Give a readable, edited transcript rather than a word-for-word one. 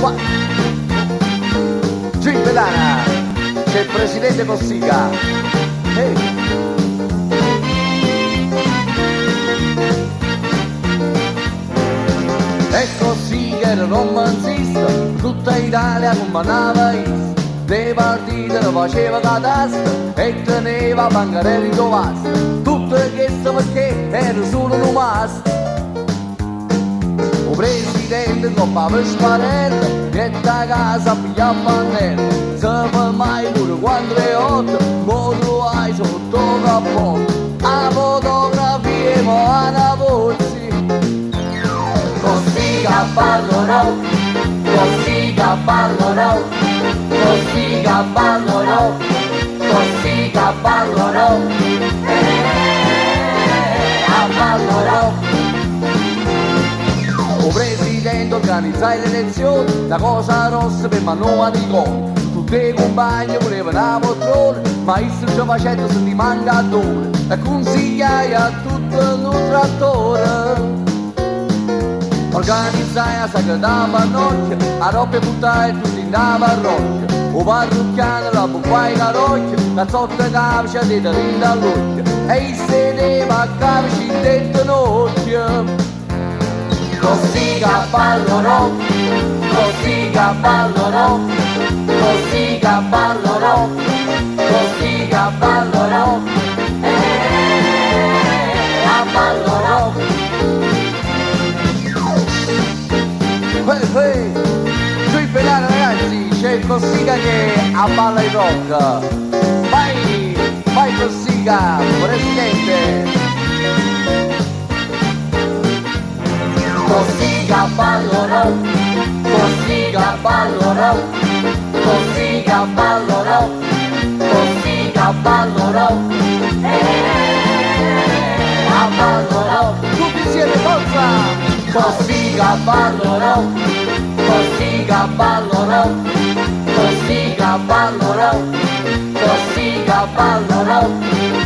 Qua. Giù in pedana c'è il presidente Cossiga. E Cossiga era romanzista, tutta Italia comandava is. Le partite lo faceva catasta e teneva bancarelli di vasta. Tutto questo perché era solo un must. Il presidente compava sparella, mette a casa a pigliare pannella. Se fa mai pure quando è 8, mo tu hai sotto cappotto. A fotografie mo a Napoli. Cossiga ballano, Cossiga ballano, Cossiga ballano, Cossiga ballano, a ballano. Il presidente organizza le elezioni, la cosa rossa per Manova di Con. Tutti i compagni volevano la poltrona, ma il ci facendo se ti manca d'ora. E consigliai a tutto il trattore. Organizzai la sagrada parrocchia, a roba buttai tutti in la parrocchia. O parrucchiano la buffai in carocchia, la zotta camicia di tarinda all'occhio. E sedeva a camici in dentro un'occhio. Cossiga ballano, Cossiga ballano, Cossiga ballano, Cossiga ballano, a ballano. Giù in pedana ragazzi, c'è il Cossiga che abballa il rock. Vai, vai Cossiga, presidente. Cossiga ballano, Cossiga ballano, Cossiga ballano, Cossiga ballano, a ballano. Tutti insieme, forza! Cossiga ballano, Cossiga ballano, Cossiga ballano, Cossiga ballano.